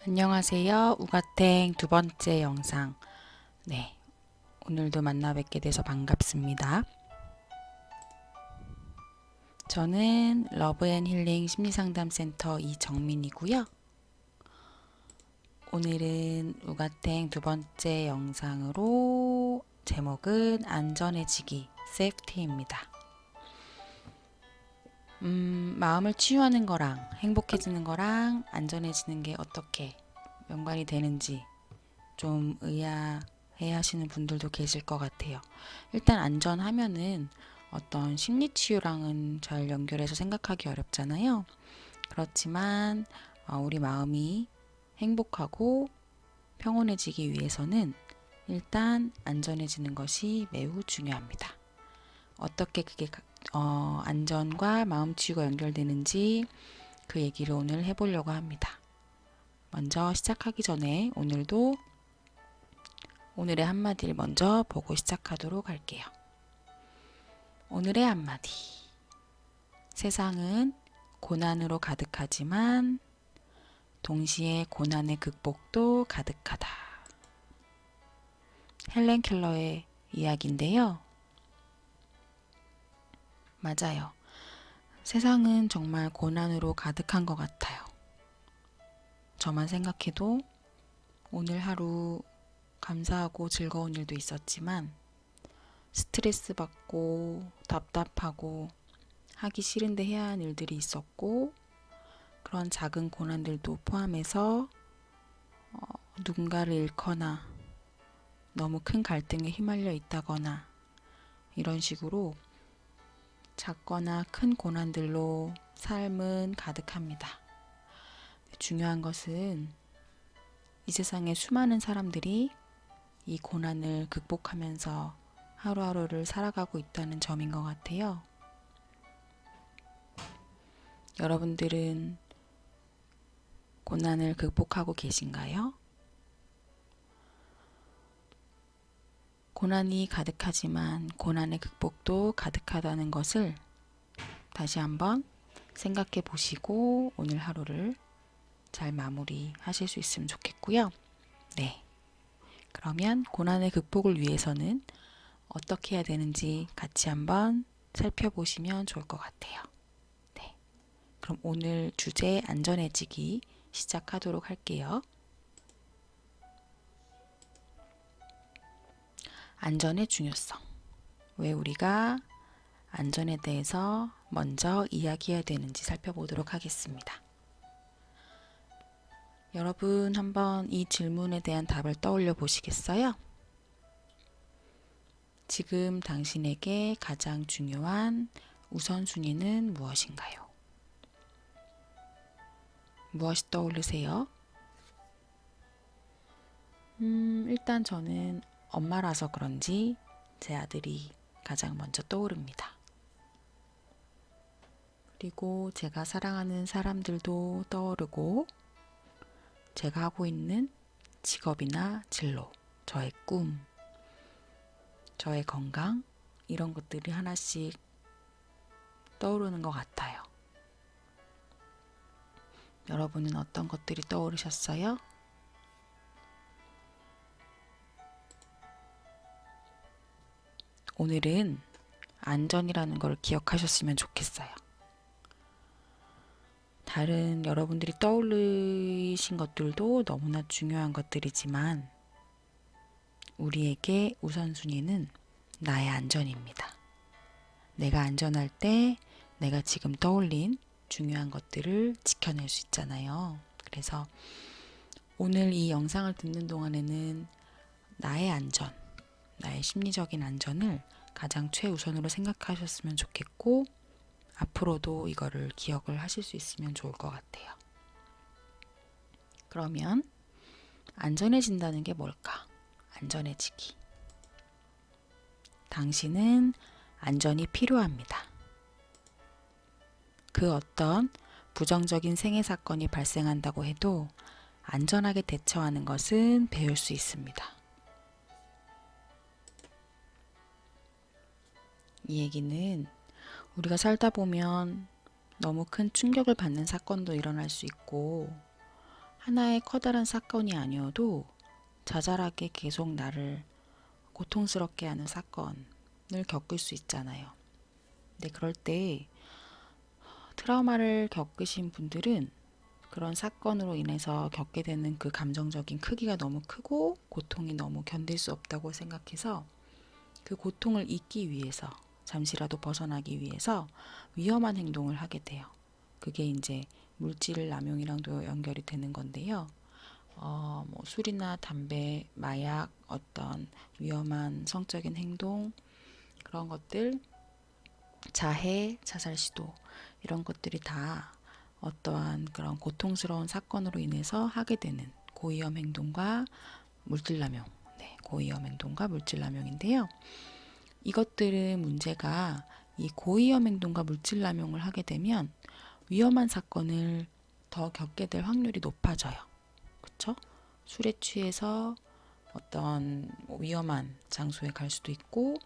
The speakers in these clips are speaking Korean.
안녕하세요. 우가탱 두 번째 영상. 네, 오늘도 만나 뵙게 돼서 반갑습니다. 저는 러브앤힐링 심리상담센터 이정민이고요. 오늘은 우가탱 두 번째 영상으로 제목은 안전해지기, 세이프티입니다. 마음을 치유하는 거랑 행복해지는 거랑 안전해지는 게 어떻게 연관이 되는지 좀 의아해 하시는 분들도 계실 것 같아요. 일단 안전하면은 어떤 심리치유랑은 잘 연결해서 생각하기 어렵잖아요. 그렇지만 우리 마음이 행복하고 평온해지기 위해서는 일단 안전해지는 것이 매우 중요합니다. 어떻게 그게 안전과 마음치유가 연결되는지 그 얘기를 오늘 해보려고 합니다. 먼저 시작하기 전에 오늘의 한마디를 먼저 보고 시작하도록 할게요. 오늘의 한마디. 세상은 고난으로 가득하지만 동시에 고난의 극복도 가득하다. 헬렌 켈러의 이야기인데요. 맞아요. 세상은 정말 고난으로 가득한 것 같아요. 저만 생각해도 오늘 하루 감사하고 즐거운 일도 있었지만 스트레스 받고 답답하고 하기 싫은데 해야 하는 일들이 있었고 그런 작은 고난들도 포함해서 누군가를 잃거나 너무 큰 갈등에 휘말려 있다거나 이런 식으로 작거나 큰 고난들로 삶은 가득합니다. 중요한 것은 이 세상에 수많은 사람들이 이 고난을 극복하면서 하루하루를 살아가고 있다는 점인 것 같아요. 여러분들은 고난을 극복하고 계신가요? 고난이 가득하지만 고난의 극복도 가득하다는 것을 다시 한번 생각해 보시고 오늘 하루를 잘 마무리하실 수 있으면 좋겠고요. 네. 그러면 고난의 극복을 위해서는 어떻게 해야 되는지 같이 한번 살펴보시면 좋을 것 같아요. 네. 그럼 오늘 주제 안전해지기 시작하도록 할게요. 안전의 중요성. 왜 우리가 안전에 대해서 먼저 이야기해야 되는지 살펴보도록 하겠습니다. 여러분 한번 이 질문에 대한 답을 떠올려 보시겠어요? 지금 당신에게 가장 중요한 우선순위는 무엇인가요? 무엇이 떠오르세요? 일단 저는 엄마라서 그런지 제 아들이 가장 먼저 떠오릅니다. 그리고 제가 사랑하는 사람들도 떠오르고 제가 하고 있는 직업이나 진로, 저의 꿈, 저의 건강 이런 것들이 하나씩 떠오르는 것 같아요. 여러분은 어떤 것들이 떠오르셨어요? 오늘은 안전이라는 걸 기억하셨으면 좋겠어요. 다른 여러분들이 떠올리신 것들도 너무나 중요한 것들이지만 우리에게 우선순위는 나의 안전입니다. 내가 안전할 때 내가 지금 떠올린 중요한 것들을 지켜낼 수 있잖아요. 그래서 오늘 이 영상을 듣는 동안에는 나의 안전, 나의 심리적인 안전을 가장 최우선으로 생각하셨으면 좋겠고 앞으로도 이거를 기억을 하실 수 있으면 좋을 것 같아요. 그러면 안전해진다는 게 뭘까? 안전해지기. 당신은 안전이 필요합니다. 그 어떤 부정적인 생애 사건이 발생한다고 해도 안전하게 대처하는 것은 배울 수 있습니다. 이 얘기는 우리가 살다 보면 너무 큰 충격을 받는 사건도 일어날 수 있고 하나의 커다란 사건이 아니어도 자잘하게 계속 나를 고통스럽게 하는 사건을 겪을 수 있잖아요. 근데 그럴 때 트라우마를 겪으신 분들은 그런 사건으로 인해서 겪게 되는 그 감정적인 크기가 너무 크고 고통이 너무 견딜 수 없다고 생각해서 그 고통을 잊기 위해서, 잠시라도 벗어나기 위해서 위험한 행동을 하게 돼요. 그게 이제 물질 남용이랑도 연결이 되는 건데요. 뭐 술이나 담배, 마약, 어떤 위험한 성적인 행동, 그런 것들, 자해, 자살 시도, 이런 것들이 다 어떠한 그런 고통스러운 사건으로 인해서 하게 되는 고위험 행동과 물질남용, 고위험 행동과 물질남용인데요. 이것들은 문제가 이 고위험 행동과 물질남용을 하게 되면 위험한 사건을 더 겪게 될 확률이 높아져요. 그렇죠? 술에 취해서 어떤 위험한 장소에 갈 수도 있고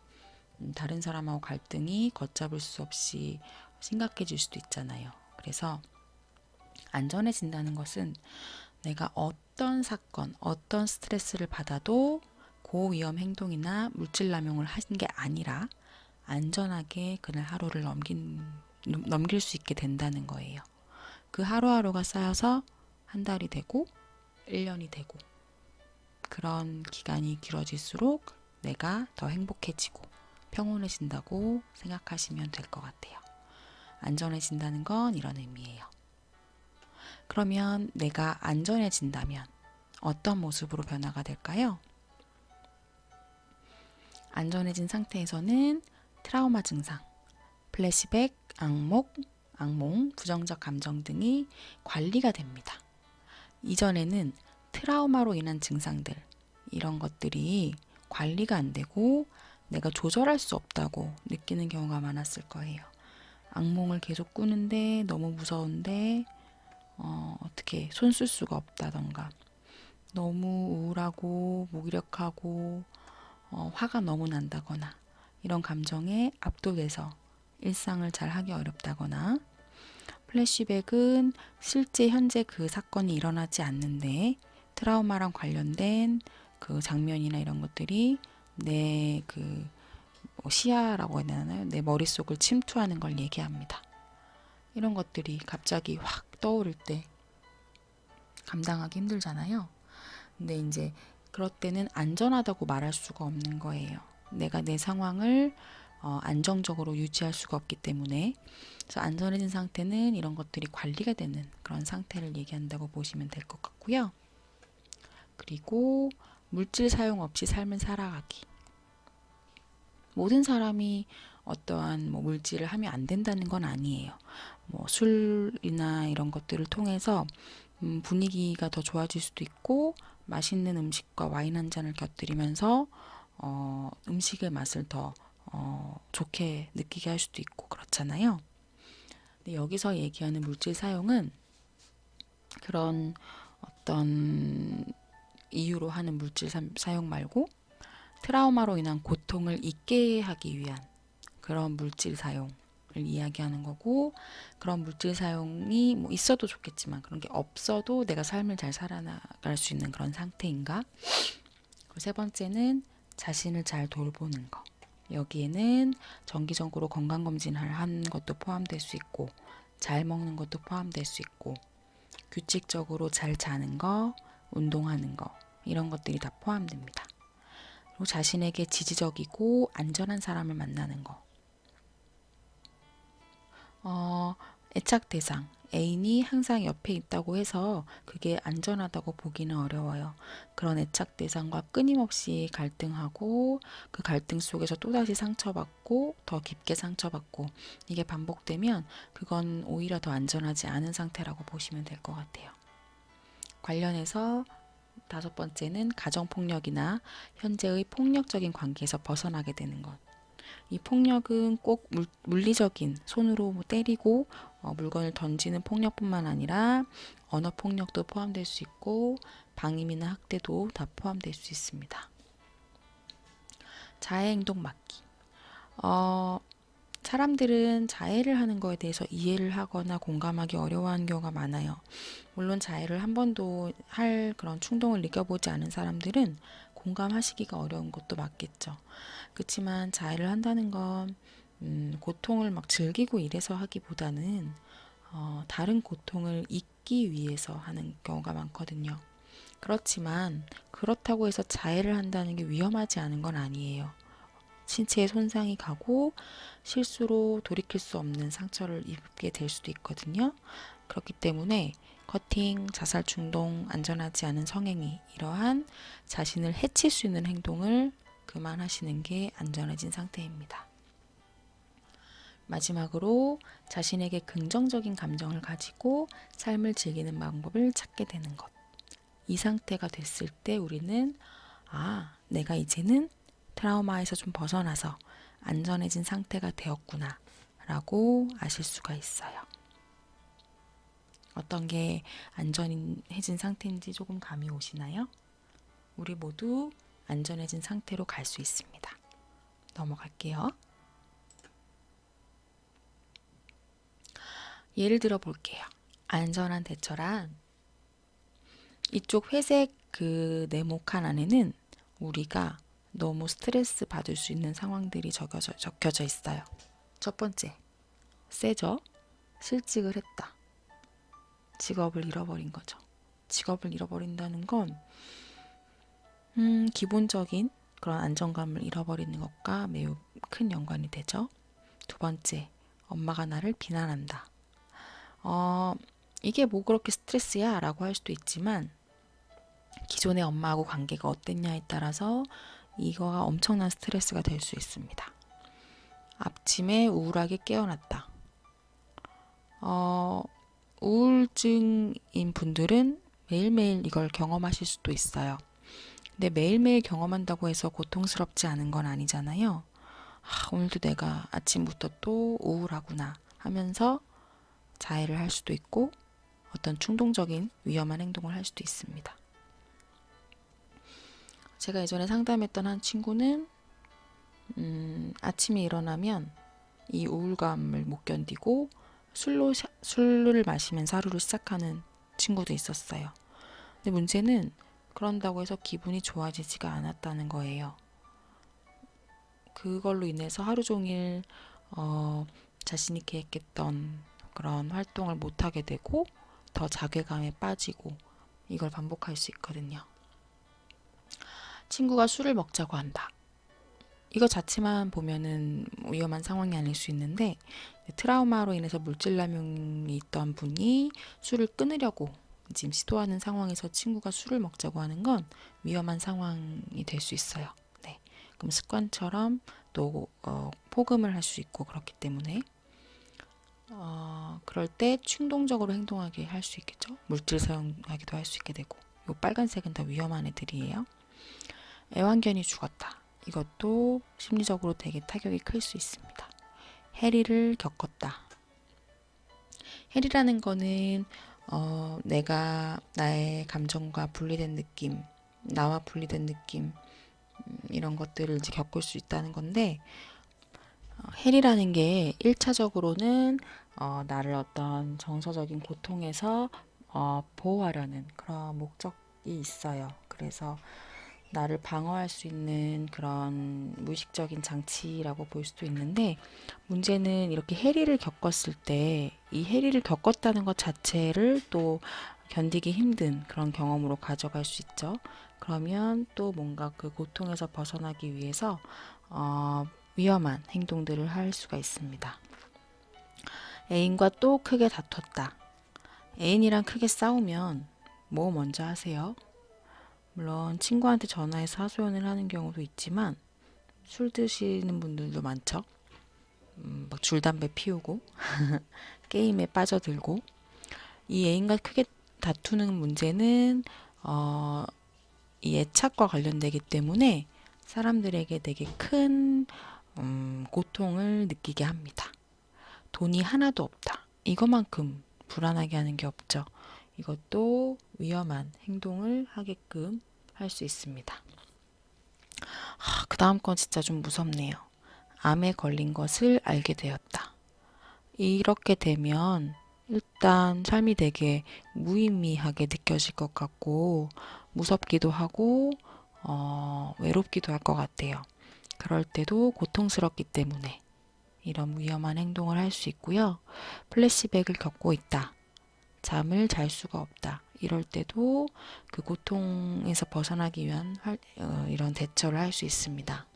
다른 사람하고 갈등이 걷잡을 수 없이 심각해질 수도 있잖아요. 그래서 안전해진다는 것은 내가 어떤 사건, 어떤 스트레스를 받아도 고위험 행동이나 물질 남용을 하신 게 아니라 안전하게 그날 하루를 넘길 수 있게 된다는 거예요. 그 하루하루가 쌓여서 한 달이 되고 1년이 되고 그런 기간이 길어질수록 내가 더 행복해지고 평온해진다고 생각하시면 될 것 같아요. 안전해진다는 건 이런 의미예요. 그러면 내가 안전해진다면 어떤 모습으로 변화가 될까요? 안전해진 상태에서는 트라우마 증상, 플래시백, 악몽, 부정적 감정 등이 관리가 됩니다. 이전에는 트라우마로 인한 증상들, 이런 것들이 관리가 안 되고 내가 조절할 수 없다고 느끼는 경우가 많았을 거예요. 악몽을 계속 꾸는데 너무 무서운데 어떻게 손 쓸 수가 없다던가 너무 우울하고 무기력하고 화가 너무 난다거나 이런 감정에 압도돼서 일상을 잘 하기 어렵다거나 플래시백은 실제 현재 그 사건이 일어나지 않는데 트라우마랑 관련된 그 장면이나 이런 것들이 내 그 시야라고 해야 되나요? 내 머릿속을 침투하는 걸 얘기합니다. 이런 것들이 갑자기 확 떠오를 때 감당하기 힘들잖아요. 근데 이제 그럴 때는 안전하다고 말할 수가 없는 거예요. 내가 내 상황을 안정적으로 유지할 수가 없기 때문에 그래서 안전해진 상태는 이런 것들이 관리가 되는 그런 상태를 얘기한다고 보시면 될 것 같고요. 그리고 물질 사용 없이 삶을 살아가기. 모든 사람이 어떠한 물질을 하면 안 된다는 건 아니에요. 술이나 이런 것들을 통해서 분위기가 더 좋아질 수도 있고 맛있는 음식과 와인 한 잔을 곁들이면서 음식의 맛을 더 좋게 느끼게 할 수도 있고 그렇잖아요. 근데 여기서 얘기하는 물질 사용은 그런 어떤 이유로 하는 물질 사용 말고 트라우마로 인한 고통을 잊게 하기 위한 그런 물질 사용을 이야기하는 거고 그런 물질 사용이 있어도 좋겠지만 그런 게 없어도 내가 삶을 잘 살아나갈 수 있는 그런 상태인가? 그리고 세 번째는 자신을 잘 돌보는 거. 여기에는 정기적으로 건강검진을 하는 것도 포함될 수 있고 잘 먹는 것도 포함될 수 있고 규칙적으로 잘 자는 거, 운동하는 거 이런 것들이 다 포함됩니다. 그리고 자신에게 지지적이고 안전한 사람을 만나는 거. 애착 대상, 애인이 항상 옆에 있다고 해서 그게 안전하다고 보기는 어려워요. 그런 애착 대상과 끊임없이 갈등하고 그 갈등 속에서 또다시 상처받고 더 깊게 상처받고 이게 반복되면 그건 오히려 더 안전하지 않은 상태라고 보시면 될 것 같아요. 관련해서 다섯 번째는 가정폭력이나 현재의 폭력적인 관계에서 벗어나게 되는 것. 이 폭력은 꼭 물리적인 손으로 때리고 물건을 던지는 폭력뿐만 아니라 언어 폭력도 포함될 수 있고 방임이나 학대도 다 포함될 수 있습니다. 자해 행동 막기. 사람들은 자해를 하는 거에 대해서 이해를 하거나 공감하기 어려워하는 경우가 많아요. 물론 자해를 한 번도 할 그런 충동을 느껴보지 않은 사람들은 공감하시기가 어려운 것도 맞겠죠. 그렇지만 자해를 한다는 건 고통을 막 즐기고 이래서 하기보다는 다른 고통을 잊기 위해서 하는 경우가 많거든요. 그렇지만 그렇다고 해서 자해를 한다는 게 위험하지 않은 건 아니에요. 신체에 손상이 가고 실수로 돌이킬 수 없는 상처를 입게 될 수도 있거든요. 그렇기 때문에 커팅, 자살 충동, 안전하지 않은 성행위, 이러한 자신을 해칠 수 있는 행동을 그만하시는 게 안전해진 상태입니다. 마지막으로 자신에게 긍정적인 감정을 가지고 삶을 즐기는 방법을 찾게 되는 것. 이 상태가 됐을 때 우리는 내가 이제는 트라우마에서 좀 벗어나서 안전해진 상태가 되었구나 라고 아실 수가 있어요. 어떤 게 안전해진 상태인지 조금 감이 오시나요? 우리 모두 안전해진 상태로 갈 수 있습니다. 넘어갈게요. 예를 들어 볼게요. 안전한 대처란 이쪽 회색 그 네모칸 안에는 우리가 너무 스트레스 받을 수 있는 상황들이 적혀져 있어요. 첫 번째, 세죠? 실직을 했다. 직업을 잃어버린 거죠. 직업을 잃어버린다는 건 기본적인 그런 안정감을 잃어버리는 것과 매우 큰 연관이 되죠. 두 번째, 엄마가 나를 비난한다. 이게 뭐 그렇게 스트레스야? 라고 할 수도 있지만 기존의 엄마하고 관계가 어땠냐에 따라서 이거가 엄청난 스트레스가 될 수 있습니다. 아침에 우울하게 깨어났다. 우울증인 분들은 매일매일 이걸 경험하실 수도 있어요. 근데 매일매일 경험한다고 해서 고통스럽지 않은 건 아니잖아요. 오늘도 내가 아침부터 또 우울하구나 하면서 자해를 할 수도 있고 어떤 충동적인 위험한 행동을 할 수도 있습니다. 제가 예전에 상담했던 한 친구는 아침에 일어나면 이 우울감을 못 견디고 술을 마시면서 하루를 시작하는 친구도 있었어요. 근데 문제는 그런다고 해서 기분이 좋아지지가 않았다는 거예요. 그걸로 인해서 하루 종일 자신이 계획했던 그런 활동을 못하게 되고 더 자괴감에 빠지고 이걸 반복할 수 있거든요. 친구가 술을 먹자고 한다. 이거 자체만 보면은 위험한 상황이 아닐 수 있는데 트라우마로 인해서 물질남용이 있던 분이 술을 끊으려고 지금 시도하는 상황에서 친구가 술을 먹자고 하는 건 위험한 상황이 될 수 있어요. 네. 그럼 습관처럼 또 포금을 할 수 있고 그렇기 때문에 그럴 때 충동적으로 행동하게 할 수 있겠죠. 물질 사용하기도 할 수 있게 되고 이 빨간색은 다 위험한 애들이에요. 애완견이 죽었다. 이것도 심리적으로 되게 타격이 클 수 있습니다. 해리를 겪었다. 해리라는 거는 내가 나의 감정과 분리된 느낌, 나와 분리된 느낌 이런 것들을 이제 겪을 수 있다는 건데 해리라는 게 1차적으로는 나를 어떤 정서적인 고통에서 보호하려는 그런 목적이 있어요. 그래서 나를 방어할 수 있는 그런 무의식적인 장치라고 볼 수도 있는데 문제는 이렇게 해리를 겪었을 때 이 해리를 겪었다는 것 자체를 또 견디기 힘든 그런 경험으로 가져갈 수 있죠. 그러면 또 뭔가 그 고통에서 벗어나기 위해서 위험한 행동들을 할 수가 있습니다. 애인과 또 크게 다퉜다. 애인이랑 크게 싸우면 뭐 먼저 하세요? 물론 친구한테 전화해서 하소연을 하는 경우도 있지만 술 드시는 분들도 많죠. 막 줄담배 피우고 게임에 빠져들고 이 애인과 크게 다투는 문제는 이 애착과 관련되기 때문에 사람들에게 되게 큰 고통을 느끼게 합니다. 돈이 하나도 없다. 이것만큼 불안하게 하는 게 없죠. 이것도 위험한 행동을 하게끔 할 수 있습니다. 그 다음 건 진짜 좀 무섭네요. 암에 걸린 것을 알게 되었다. 이렇게 되면 일단 삶이 되게 무의미하게 느껴질 것 같고 무섭기도 하고 외롭기도 할 것 같아요. 그럴 때도 고통스럽기 때문에 이런 위험한 행동을 할 수 있고요. 플래시백을 겪고 있다. 잠을 잘 수가 없다. 이럴 때도 그 고통에서 벗어나기 위한 이런 대처를 할 수 있습니다.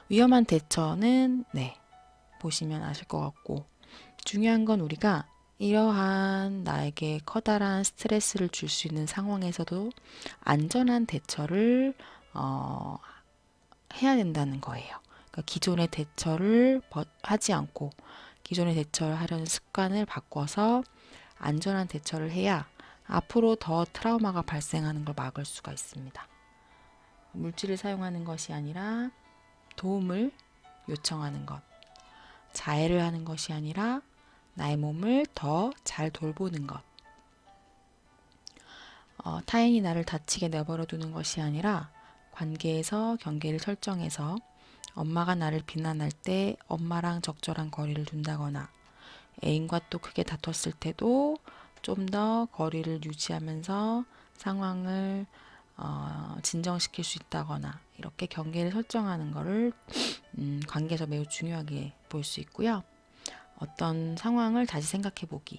위험한 대처는 보시면 아실 것 같고 중요한 건 우리가 이러한 나에게 커다란 스트레스를 줄 수 있는 상황에서도 안전한 대처를 해야 된다는 거예요. 그러니까 기존의 대처를 하지 않고 기존의 대처를 하려는 습관을 바꿔서 안전한 대처를 해야 앞으로 더 트라우마가 발생하는 걸 막을 수가 있습니다. 물질을 사용하는 것이 아니라 도움을 요청하는 것, 자해를 하는 것이 아니라 나의 몸을 더 잘 돌보는 것, 타인이 나를 다치게 내버려 두는 것이 아니라 관계에서 경계를 설정해서 엄마가 나를 비난할 때 엄마랑 적절한 거리를 둔다거나 애인과 또 크게 다퉜을 때도 좀 더 거리를 유지하면서 상황을 진정시킬 수 있다거나 이렇게 경계를 설정하는 것을 관계에서 매우 중요하게 볼 수 있고요. 어떤 상황을 다시 생각해 보기.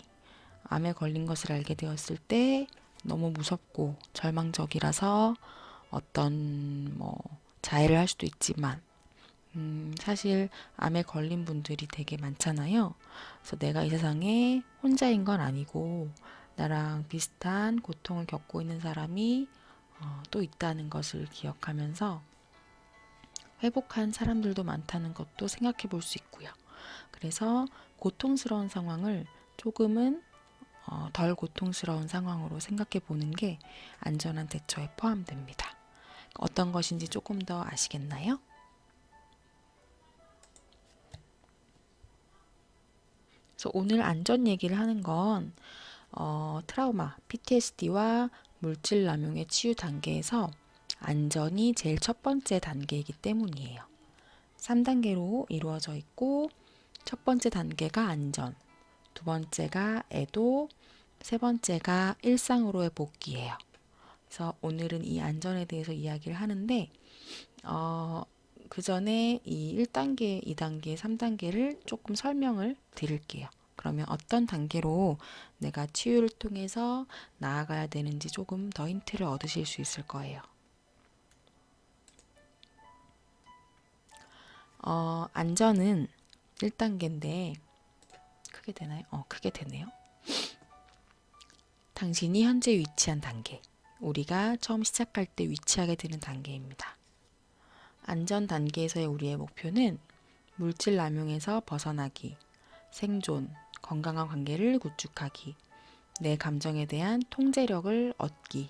암에 걸린 것을 알게 되었을 때 너무 무섭고 절망적이라서 어떤 자해를 할 수도 있지만 사실 암에 걸린 분들이 되게 많잖아요. 그래서 내가 이 세상에 혼자인 건 아니고 나랑 비슷한 고통을 겪고 있는 사람이 또 있다는 것을 기억하면서 회복한 사람들도 많다는 것도 생각해 볼 수 있고요. 그래서 고통스러운 상황을 조금은 덜 고통스러운 상황으로 생각해 보는 게 안전한 대처에 포함됩니다. 어떤 것인지 조금 더 아시겠나요? 그래서 오늘 안전 얘기를 하는 건 트라우마, PTSD와 물질 남용의 치유 단계에서 안전이 제일 첫 번째 단계이기 때문이에요. 3단계로 이루어져 있고 첫 번째 단계가 안전, 두 번째가 애도, 세 번째가 일상으로의 복귀예요. 그래서 오늘은 이 안전에 대해서 이야기를 하는데 그 전에 이 1단계, 2단계, 3단계를 조금 설명을 드릴게요. 그러면 어떤 단계로 내가 치유를 통해서 나아가야 되는지 조금 더 힌트를 얻으실 수 있을 거예요. 안전은 1단계인데 크게 되나요? 크게 되네요. 당신이 현재 위치한 단계. 우리가 처음 시작할 때 위치하게 되는 단계입니다. 안전 단계에서의 우리의 목표는 물질 남용에서 벗어나기, 생존, 건강한 관계를 구축하기, 내 감정에 대한 통제력을 얻기,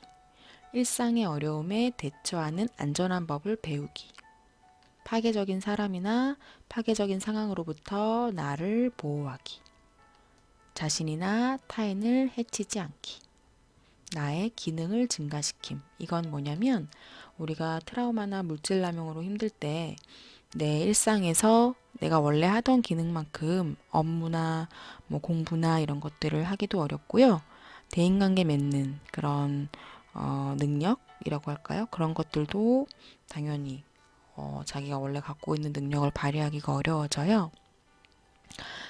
일상의 어려움에 대처하는 안전한 법을 배우기, 파괴적인 사람이나 파괴적인 상황으로부터 나를 보호하기, 자신이나 타인을 해치지 않기, 나의 기능을 증가시킴. 이건 뭐냐면 우리가 트라우마나 물질 남용으로 힘들 때 내 일상에서 내가 원래 하던 기능만큼 업무나 공부나 이런 것들을 하기도 어렵고요. 대인관계 맺는 그런 능력이라고 할까요? 그런 것들도 당연히 자기가 원래 갖고 있는 능력을 발휘하기가 어려워져요.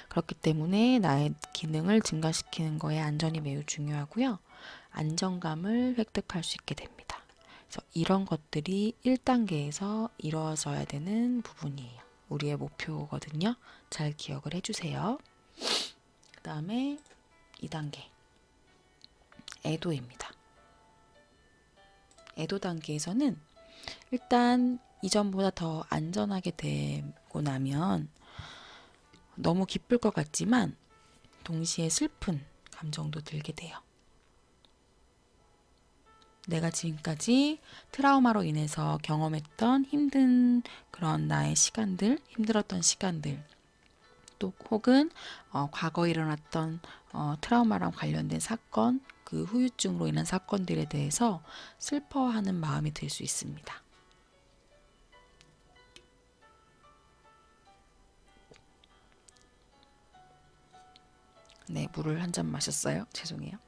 그렇기 때문에 나의 기능을 증가시키는 거에 안전이 매우 중요하고요. 안정감을 획득할 수 있게 됩니다. 그래서 이런 것들이 1단계에서 이루어져야 되는 부분이에요. 우리의 목표거든요. 잘 기억을 해주세요. 그 다음에 2단계 애도입니다. 애도 단계에서는 일단 이전보다 더 안전하게 되고 나면 너무 기쁠 것 같지만 동시에 슬픈 감정도 들게 돼요. 내가 지금까지 트라우마로 인해서 경험했던 힘든 그런 나의 시간들, 힘들었던 시간들, 또 혹은 과거에 일어났던 트라우마랑 관련된 사건, 그 후유증으로 인한 사건들에 대해서 슬퍼하는 마음이 들 수 있습니다. 네, 물을 한 잔 마셨어요. 죄송해요.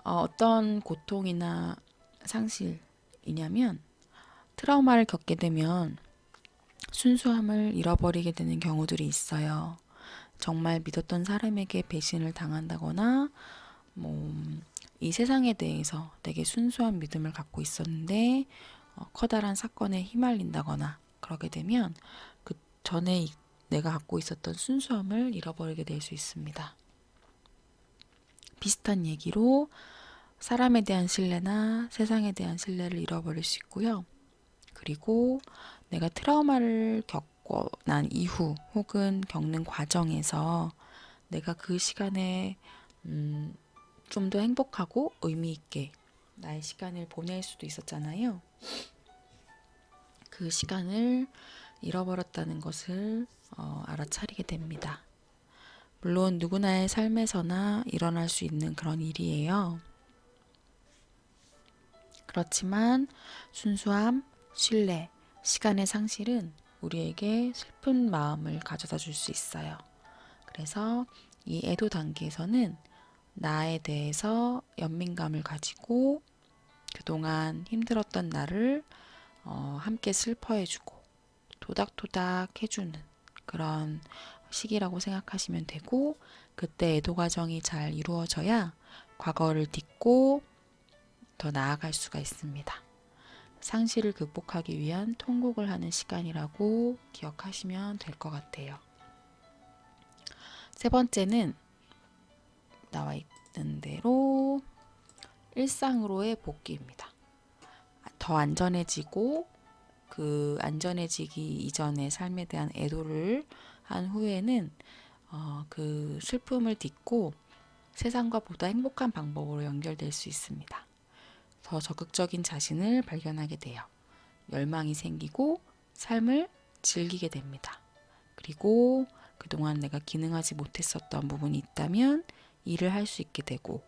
어떤 고통이나 상실이냐면 트라우마를 겪게 되면 순수함을 잃어버리게 되는 경우들이 있어요. 정말 믿었던 사람에게 배신을 당한다거나 이 세상에 대해서 되게 순수한 믿음을 갖고 있었는데 커다란 사건에 휘말린다거나 그러게 되면 그 전에 내가 갖고 있었던 순수함을 잃어버리게 될 수 있습니다. 비슷한 얘기로 사람에 대한 신뢰나 세상에 대한 신뢰를 잃어버릴 수 있고요. 그리고 내가 트라우마를 겪고 난 이후 혹은 겪는 과정에서 내가 그 시간에 좀 더 행복하고 의미 있게 나의 시간을 보낼 수도 있었잖아요. 그 시간을 잃어버렸다는 것을 알아차리게 됩니다. 물론 누구나의 삶에서나 일어날 수 있는 그런 일이에요. 그렇지만 순수함, 신뢰, 시간의 상실은 우리에게 슬픈 마음을 가져다 줄 수 있어요. 그래서 이 애도 단계에서는 나에 대해서 연민감을 가지고 그동안 힘들었던 나를 함께 슬퍼해주고 토닥토닥 해주는 그런 시기라고 생각하시면 되고, 그때 애도 과정이 잘 이루어져야 과거를 딛고 더 나아갈 수가 있습니다. 상실을 극복하기 위한 통곡을 하는 시간이라고 기억하시면 될 것 같아요. 세 번째는 나와 있는 대로 일상으로의 복귀입니다. 더 안전해지고 그 안전해지기 이전의 삶에 대한 애도를 한 후에는 그 슬픔을 딛고 세상과 보다 행복한 방법으로 연결될 수 있습니다. 더 적극적인 자신을 발견하게 돼요. 열망이 생기고 삶을 즐기게 됩니다. 그리고 그동안 내가 기능하지 못했었던 부분이 있다면 일을 할 수 있게 되고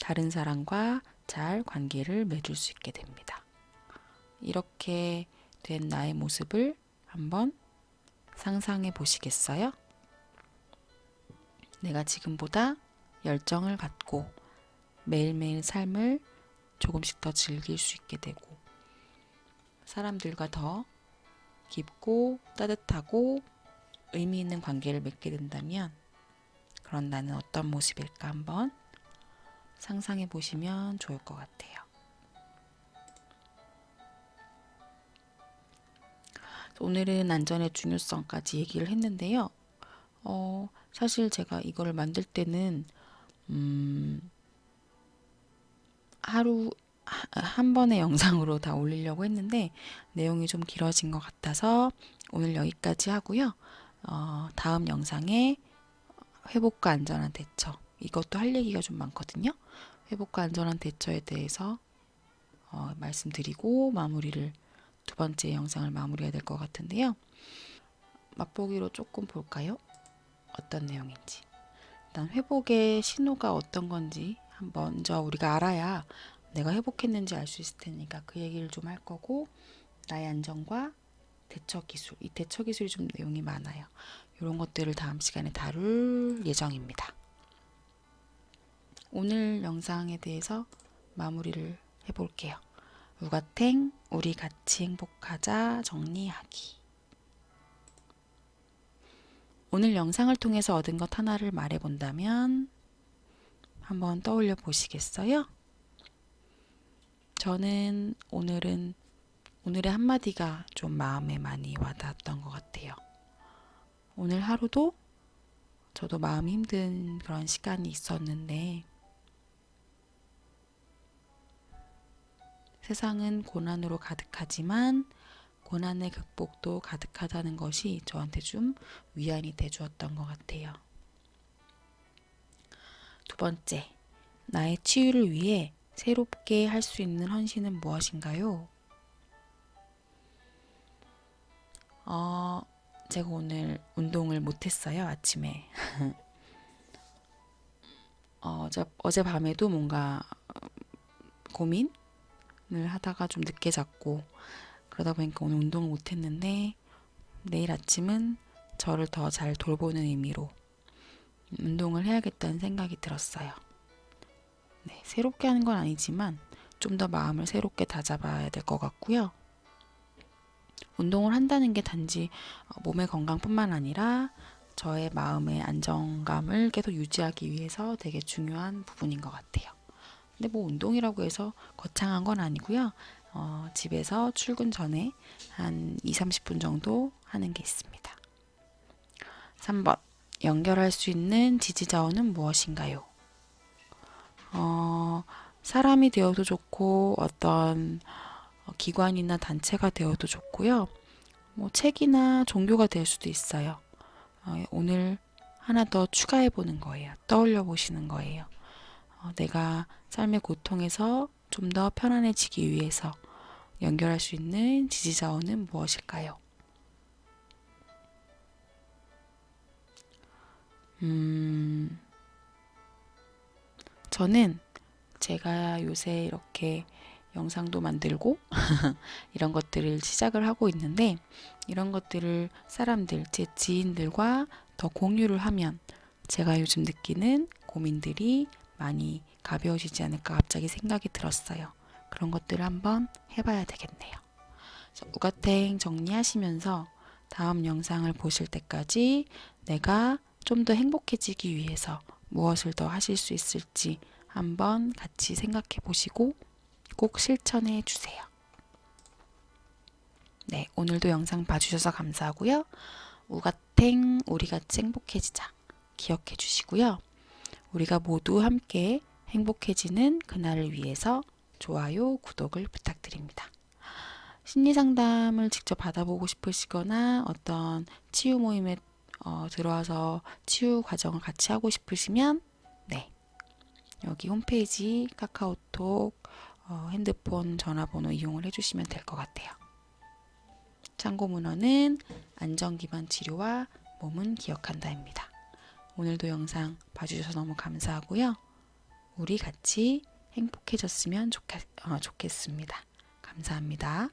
다른 사람과 잘 관계를 맺을 수 있게 됩니다. 이렇게 된 나의 모습을 한번 상상해 보시겠어요? 내가 지금보다 열정을 갖고 매일매일 삶을 조금씩 더 즐길 수 있게 되고 사람들과 더 깊고 따뜻하고 의미 있는 관계를 맺게 된다면 그런 나는 어떤 모습일까 한번 상상해 보시면 좋을 것 같아요. 오늘은 안전의 중요성까지 얘기를 했는데요. 사실 제가 이거를 만들 때는 하루 한 번의 영상으로 다 올리려고 했는데 내용이 좀 길어진 것 같아서 오늘 여기까지 하고요. 다음 영상에 회복과 안전한 대처, 이것도 할 얘기가 좀 많거든요. 회복과 안전한 대처에 대해서 말씀드리고 마무리를 두 번째 영상을 마무리해야 될 것 같은데요. 맛보기로 조금 볼까요? 어떤 내용인지. 일단 회복의 신호가 어떤 건지 먼저 우리가 알아야 내가 회복했는지 알 수 있을 테니까 그 얘기를 좀 할 거고, 나의 안전과 대처 기술, 이 대처 기술이 좀 내용이 많아요. 이런 것들을 다음 시간에 다룰 예정입니다. 오늘 영상에 대해서 마무리를 해볼게요. 우가탱, 우리 같이 행복하자 정리하기. 오늘 영상을 통해서 얻은 것 하나를 말해본다면 한번 떠올려 보시겠어요? 저는 오늘의 한마디가 좀 마음에 많이 와닿았던 것 같아요. 오늘 하루도 저도 마음이 힘든 그런 시간이 있었는데 세상은 고난으로 가득하지만 고난의 극복도 가득하다는 것이 저한테 좀 위안이 돼주었던 것 같아요. 두 번째, 나의 치유를 위해 새롭게 할 수 있는 헌신은 무엇인가요? 제가 오늘 운동을 못했어요, 아침에. 어젯밤에도 뭔가 고민을 하다가 좀 늦게 잤고 그러다 보니까 오늘 운동을 못했는데 내일 아침은 저를 더 잘 돌보는 의미로 운동을 해야겠다는 생각이 들었어요. 네, 새롭게 하는 건 아니지만 좀 더 마음을 새롭게 다잡아야 될 것 같고요. 운동을 한다는 게 단지 몸의 건강뿐만 아니라 저의 마음의 안정감을 계속 유지하기 위해서 되게 중요한 부분인 것 같아요. 근데 뭐 운동이라고 해서 거창한 건 아니고요. 집에서 출근 전에 한 2, 30분 정도 하는 게 있습니다. 3번. 연결할 수 있는 지지 자원은 무엇인가요? 사람이 되어도 좋고 어떤 기관이나 단체가 되어도 좋고요. 뭐 책이나 종교가 될 수도 있어요. 오늘 하나 더 추가해 보는 거예요. 떠올려 보시는 거예요. 내가 삶의 고통에서 좀 더 편안해지기 위해서 연결할 수 있는 지지 자원은 무엇일까요? 저는 제가 요새 이렇게 영상도 만들고 이런 것들을 시작을 하고 있는데 이런 것들을 사람들, 제 지인들과 더 공유를 하면 제가 요즘 느끼는 고민들이 많이 가벼워지지 않을까 갑자기 생각이 들었어요. 그런 것들을 한번 해봐야 되겠네요. 우가탱 정리하시면서 다음 영상을 보실 때까지 내가 좀 더 행복해지기 위해서 무엇을 더 하실 수 있을지 한번 같이 생각해 보시고 꼭 실천해 주세요. 네, 오늘도 영상 봐주셔서 감사하고요. 우가탱 우리 같이 행복해지자 기억해 주시고요. 우리가 모두 함께 행복해지는 그날을 위해서 좋아요, 구독을 부탁드립니다. 심리상담을 직접 받아보고 싶으시거나 어떤 치유 모임에 들어와서 치유 과정을 같이 하고 싶으시면 네, 여기 홈페이지 카카오톡 핸드폰 전화번호 이용을 해주시면 될 것 같아요. 참고 문헌은 안전기반 치료와 몸은 기억한다입니다. 오늘도 영상 봐주셔서 너무 감사하고요. 우리 같이 행복해졌으면 좋겠습니다. 감사합니다.